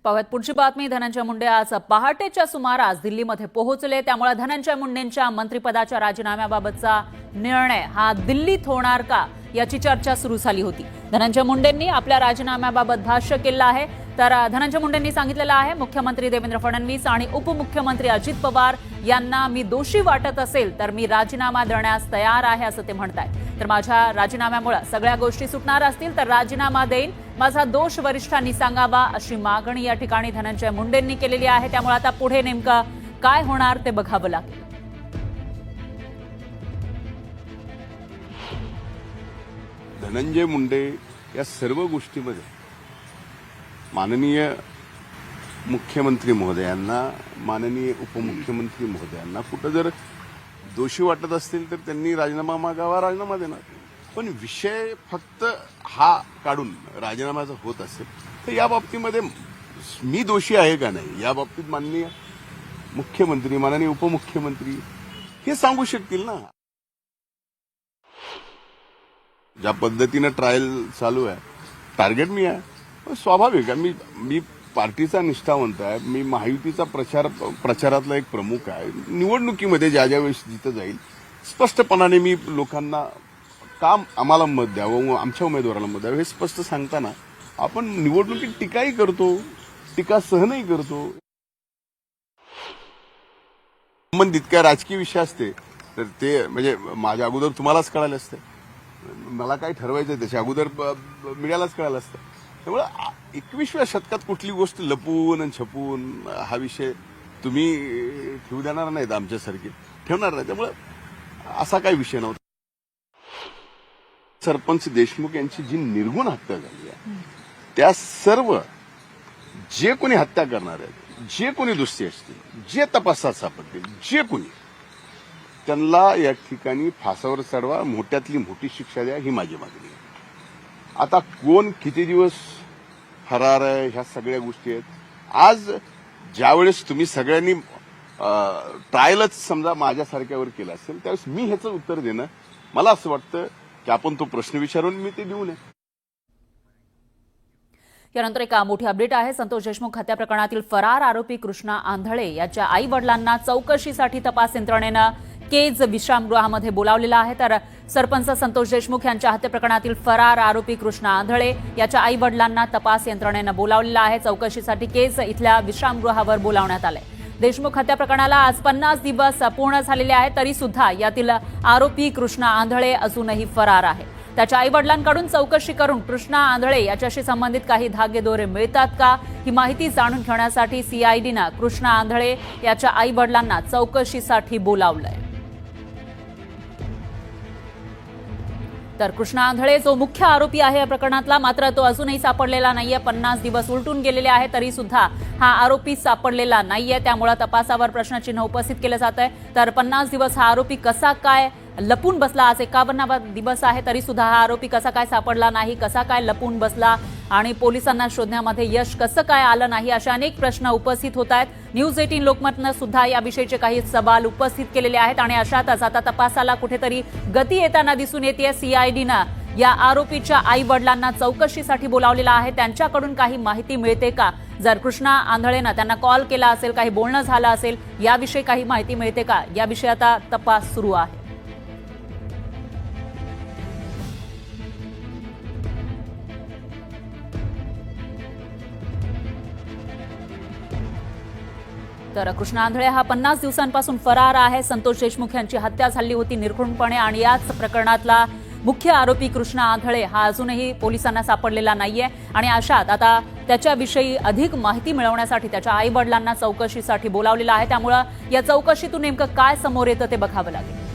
पाहूयात पुढची बातमी। धनंजय मुंडे आज पहाटेच्या सुमारास दिल्लीमध्ये पोहोचले, त्यामुळे धनंजय मुंडेंच्या मंत्रिपदाच्या राजीनाम्याबाबतचा निर्णय हा दिल्लीत होणार का याची चर्चा सुरू झाली होती। धनंजय मुंडेंनी आपल्या राजीनाम्याबाबत भाष्य केलं आहे। तर धनंजय मुंडेंनी सांगितलेलं आहे, मुख्यमंत्री देवेंद्र फडणवीस आणि उपमुख्यमंत्री अजित पवार यांना मी दोषी वाटत असेल तर मी राजीनामा देण्यास तयार आहे असं ते म्हणतायत। तर माझ्या राजीनाम्यामुळे सगळ्या गोष्टी सुटणार असतील तर राजीनामा देईन, माझा दोष वरिष्ठांनी सांगावा अशी मागणी या ठिकाणी धनंजय मुंडेंनी केलेली आहे। त्यामुळे आता पुढे नेमकं काय होणार ते बघावं लागेल। धनंजय मुंडे या सर्व गोष्टीमध्ये माननीय मुख्यमंत्री महोदयांना, माननीय उपमुख्यमंत्री महोदयांना कुठं जर दोषी वाटत असतील तर त्यांनी राजीनामा मागावा, राजीनामा देणार। पण विषय फक्त हा काढून राजीनाम्याचा होत असेल तर या बाबतीमध्ये मी दोषी आहे का नाही या बाबतीत माननीय मुख्यमंत्री, माननीय उपमुख्यमंत्री हे सांगू शकतील ना। ज्या पद्धतीनं ट्रायल चालू आहे, टार्गेट मी आहे, स्वाभाविक आहे। मी पार्टीचा निष्ठावंत आहे, मी महायुतीचा प्रचारातला एक प्रमुख आहे। निवडणुकीमध्ये ज्या वेळेस जिथं जाईल स्पष्टपणाने मी लोकांना काम आम्हाला मत द्यावं, आमच्या उमेदवाराला मत द्यावं हे स्पष्ट सांगताना आपण निवडणुकीत टीकाही करतो, टीका सहनही करतो। संबंधित काय राजकीय विषय असते तर ते म्हणजे माझ्या अगोदर तुम्हालाच कळायला असते, मला काय ठरवायचं त्याच्या अगोदर मीडियालाच कळायला असतं। त्यामुळे 21व्या शतकात कुठली गोष्ट लपून आणि छपून हा विषय तुम्ही ठेवू देणार नाहीत, आमच्यासारखे ठेवणार नाही। त्यामुळे असा काही विषय नव्हता। सरपंच देशमुख यांची जी निर्गुण हत्या झाली आहे त्या सर्व जे कोणी हत्या करणार आहेत, जे कोणी दोषी असतील, जे तपासात सापडतील, जे कोणी त्यांना या ठिकाणी फासावर चढवा, मोठ्यातली मोठी शिक्षा द्या ही माझी मागणी आहे। आता कोण किती दिवस फरार आहे ह्या सगळ्या गोष्टी आहेत। आज ज्यावेळेस तुम्ही सगळ्यांनी ट्रायलच समजा माझ्यासारख्यावर केलं असेल त्यावेळेस मी ह्याचं उत्तर देणं, मला असं वाटतं की आपण तो प्रश्न विचारून मी ते देऊ नये। यानंतर एक मोठी अपडेट आहे। संतोष देशमुख हत्या प्रकरणातील फरार आरोपी कृष्णा आंधळे याच्या आई वडिलांना चौकशीसाठी तपास यंत्रणेनं केज विश्रामगृहामध्ये बोलावलेलं आहे। तर सरपंच संतोष देशमुख यांच्या हत्या प्रकरणातील फरार आरोपी कृष्णा आंधळे याच्या आई वडिलांना तपास यंत्रणेनं बोलावलेलं आहे। चौकशीसाठी केज इथल्या विश्रामगृहावर बोलावण्यात आलंय। देशमुख हत्या प्रकरणाला आज 50 दिवस पूर्ण झालेले आहेत, तरी सुद्धा यातील आरोपी कृष्णा आंधळे अजूनही फरार आहे। त्याच्या आई वडिलांकडून चौकशी करून कृष्णा आंधळे याच्याशी संबंधित काही धागेदोरे मिळतात का ही माहिती जाणून घेण्यासाठी सीआयडीनं कृष्णा आंधळे याच्या आई वडिलांना चौकशीसाठी बोलावलंय। तर कृष्णा आंधळे जो मुख्य आरोपी आहे या प्रकरणातला, मात्र तो अजूनही सापडलेला नाहीये। 50 दिवस उलटून गेलेले आहे तरी सुद्धा हा आरोपी सापडलेला नाहीये। त्यामुळे तपासावर प्रश्नचिन्ह उपस्थित केलं जात आहे। तर 50 दिवस हा आरोपी कसा काय लपून बसला, आज 51वा दिवस आहे तरी सुद्धा हा आरोपी कसा काय सापडला नाही, कसा काय लपून बसला आणि पोलिसांना शोधण्यामध्ये यश कसं काय आलं नाही, अशा अनेक प्रश्न उपस्थित होत आहेत। न्यूज 18 लोकमतनं सुद्धा याविषयीचे काही सवाल उपस्थित केलेले आहेत आणि अशातच आता तपासाला कुठेतरी गती येताना दिसून येते। सीआयडीनं या आरोपीच्या आई वडिलांना चौकशीसाठी बोलावलेलं आहे। त्यांच्याकडून काही माहिती मिळते का, जर कृष्णा आंधळेनं त्यांना कॉल केला असेल, काही बोलणं झालं असेल, याविषयी काही माहिती मिळते का, याविषयी आता तपास सुरू आहे। तर कृष्णा आंधळे हा 50 दिवसांपासून फरार आहे। संतोष देशमुख यांची हत्या झाली होती निर्घृणपणे आणि याच प्रकरणातला मुख्य आरोपी कृष्णा आंधळे हा अजूनही पोलिसांना सापडलेला नाहीये आणि अशात आता त्याच्याविषयी अधिक माहिती मिळवण्यासाठी त्याच्या आई वडिलांना चौकशीसाठी बोलावलेलं आहे। त्यामुळे या चौकशीतून नेमकं काय समोर येतं ते बघावं लागेल।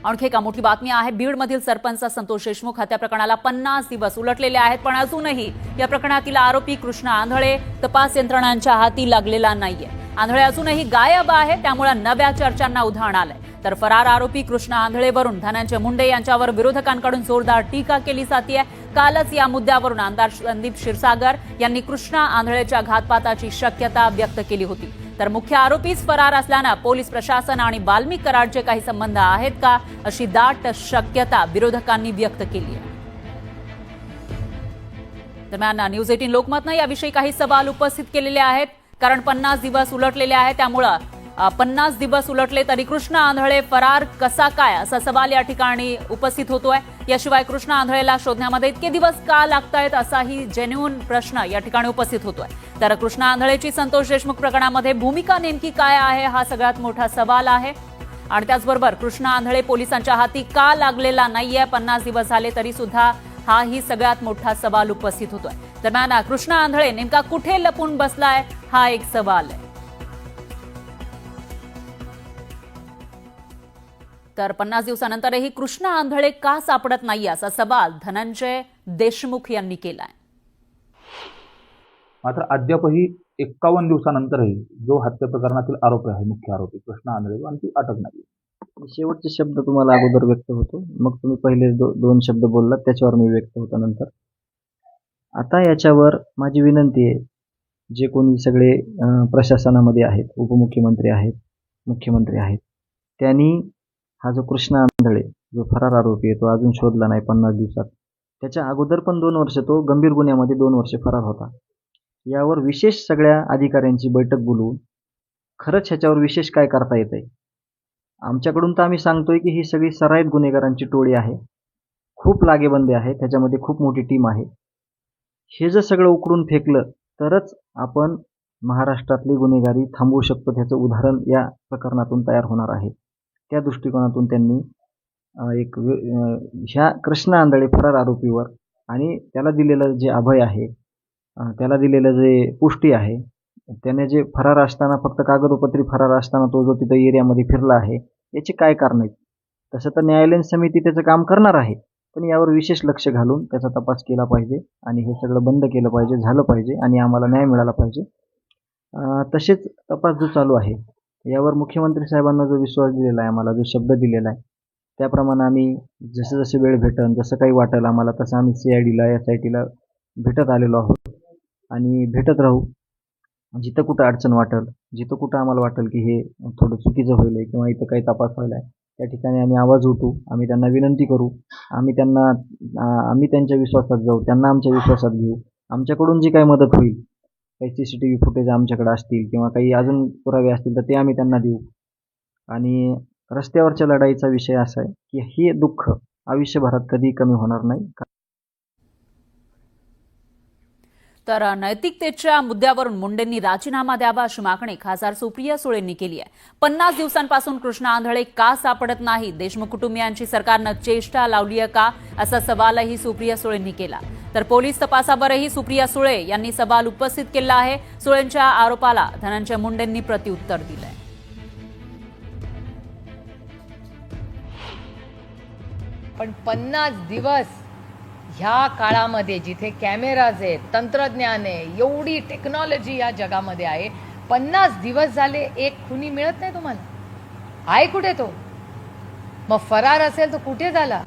आणखी एक मोठी बातमी आहे। बीडमधील सरपंच संतोष देशमुख हत्या प्रकरणाला 50 दिवस उलटलेले आहेत, पण अजूनही या प्रकरणातील आरोपी कृष्णा आंधळे तपास यंत्रणांच्या हाती लागलेला नाहीये। आंधळे अजूनही गायब आहे, त्यामुळे नव्या चर्चांना उधाण आलंय। तर फरार आरोपी कृष्णा आंधळेवरून धनंजय मुंडे यांच्यावर विरोधकांकडून जोरदार टीका केली जाते। कालच या मुद्द्यावरून आमदार संदीप क्षीरसागर यांनी कृष्णा आंधळेच्या घातपाताची शक्यता व्यक्त केली होती। तर मुख्य आरोपीच फरार असल्यानं पोलीस प्रशासन आणि वाल्मिक कराडचे काही संबंध आहेत का, अशी दाट शक्यता विरोधकांनी व्यक्त केली आहे। दरम्यान न्यूज 18 लोकमतनं याविषयी काही सवाल उपस्थित केलेले आहेत, कारण 50 दिवस उलटलेले आहेत. त्यामुळं 50 दिवस उलटले तरी कृष्णा आंधळे फरार कसा काय असा सवाल या ठिकाणी उपस्थित होतोय. याशिवाय कृष्णा आंधळेला शोधण्यामध्ये इतके दिवस का लागतायत असाही जेन्युइन प्रश्न या ठिकाणी उपस्थित होतोय. तर कृष्णा आंधळेची संतोष देशमुख प्रकरणामध्ये भूमिका नेमकी काय आहे हा सगळ्यात मोठा सवाल आहे. आणि त्याचबरोबर कृष्णा आंधळे पोलिसांच्या हाती का लागलेला नाहीये 50 दिवस झाले तरी सुद्धा हाही सगळ्यात मोठा सवाल उपस्थित होतोय. दरम्यान कृष्णा आंधळे नेमका कुठे लपून बसलाय हा एक सवाल आहे. तर 50 दिवसानंतरही कृष्णा आंधळे का सापडत नाही असा सवाल धनंजय देशमुख यांनी केलाय. मात्र अद्यापही 51 दिवसानंतरही जो हत्या प्रकरणातील आरोपी आहे, मुख्य आरोपी कृष्णा आंधळे, आणखी अटक नाही. शेवटचे शब्द तुम्हाला अगोदर व्यक्त होतो, मग तुम्ही पहिले दोन शब्द बोललात त्याच्यावर मी व्यक्त होतो नंतर. आता याच्यावर माझी विनंती आहे, जे कोणी सगळे प्रशासनामध्ये आहेत, उपमुख्यमंत्री आहेत, मुख्यमंत्री आहेत, त्यांनी हा जो कृष्णा आंधळे जो फरार आरोपी आहे तो अजून शोधला नाही 50 दिवसात. त्याच्या अगोदर पण 2 वर्ष तो गंभीर गुन्ह्यामध्ये 2 वर्ष फरार होता. यावर विशेष सगळ्या अधिकाऱ्यांची बैठक बोलवून खरंच ह्याच्यावर विशेष काय करता येतंय. आमच्याकडून तर आम्ही सांगतोय की ही सगळी सराईत गुन्हेगारांची टोळी आहे, खूप लागेबंदे आहे, त्याच्यामध्ये खूप मोठी टीम आहे. हे जर सगळं उकरून फेकलं तरच आपण महाराष्ट्रातली गुन्हेगारी थांबवू शकतो. त्याचं उदाहरण या प्रकरणातून तयार होणार आहे. त्या दृष्टिकोनातून त्यांनी ह्या कृष्णा आंधळे फरार आरोपीवर आणि त्याला दिलेलं जे अभय आहे, त्याला दिलेलं जे पुष्टी आहे, त्याने जे फरार असताना फक्त कागदोपत्री फरार असताना तो जो तिथं एरियामध्ये फिरला आहे याची काय कारण आहेत. तसं तर न्यायालयीन समिती त्याचं काम करणार आहे, पण यावर विशेष लक्ष घालून त्याचा तपास केला पाहिजे आणि हे सगळं बंद केलं पाहिजे, झालं पाहिजे आणि आम्हाला न्याय मिळाला पाहिजे. तसेच तपास जो चालू आहे यावर मुख्यमंत्री साहेबांना जो विश्वास दिलेला आहे, आम्हाला जो शब्द दिलेला आहे, त्याप्रमाणे आम्ही जसं जसं वेळ भेटेल, जसं काही वाटेल आम्हाला, तसं आम्ही CIDला SITला भेटत आलेलो आहोत आणि भेटत राहू. जिथं कुठं अडचण वाटेल, जिथं कुठं आम्हाला वाटेल की हे थोडं चुकीचं होईल किंवा इथं काही तपास व्हायला आहे, त्या ठिकाणी आम्ही आवाज उठवू, आम्ही त्यांना विनंती करू, आम्ही त्यांच्या विश्वासात जाऊ, त्यांना आमच्या विश्वासात घेऊ. आमच्याकडून जी काही मदत होईल, काही CCTV फुटेज आमच्याकडे असतील किंवा काही अजून पुरावे असतील तर ते आम्ही त्यांना देऊ. आणि रस्त्यावरच्या लढाईचा विषय असा आहे की हे दुःख आयुष्यभरात कधी कमी होणार नाही. तर नैतिकतेच्या मुद्द्यावरून मुंडेंनी राजीनामा द्यावा अशी मागणी खासदार सुप्रिया सुळेंनी केली आहे. 50 दिवसांपासून कृष्णा आंधळे का सापडत नाही, देशमुख कुटुंबियांची सरकारनं चेष्टा लावली आहे का असा सवालही सुप्रिया सुळेंनी केला. तर पोलीस तपासावरही सुप्रिया सुळे यांनी सवाल उपस्थित केला आहे. सुळेंच्या आरोपाला धनंजय मुंडेंनी प्रत्युत्तर दिलंय. पण 50 दिवस ह्या काळामध्ये जिथे कॅमेराज आहेत, तंत्रज्ञान आहे, एवढी टेक्नॉलॉजी या जगामध्ये आहे, 50 दिवस झाले एक खुनी मिळत नाही तुम्हाला. आहे कुठे तो? मग फरार असेल तर कुठे झाला?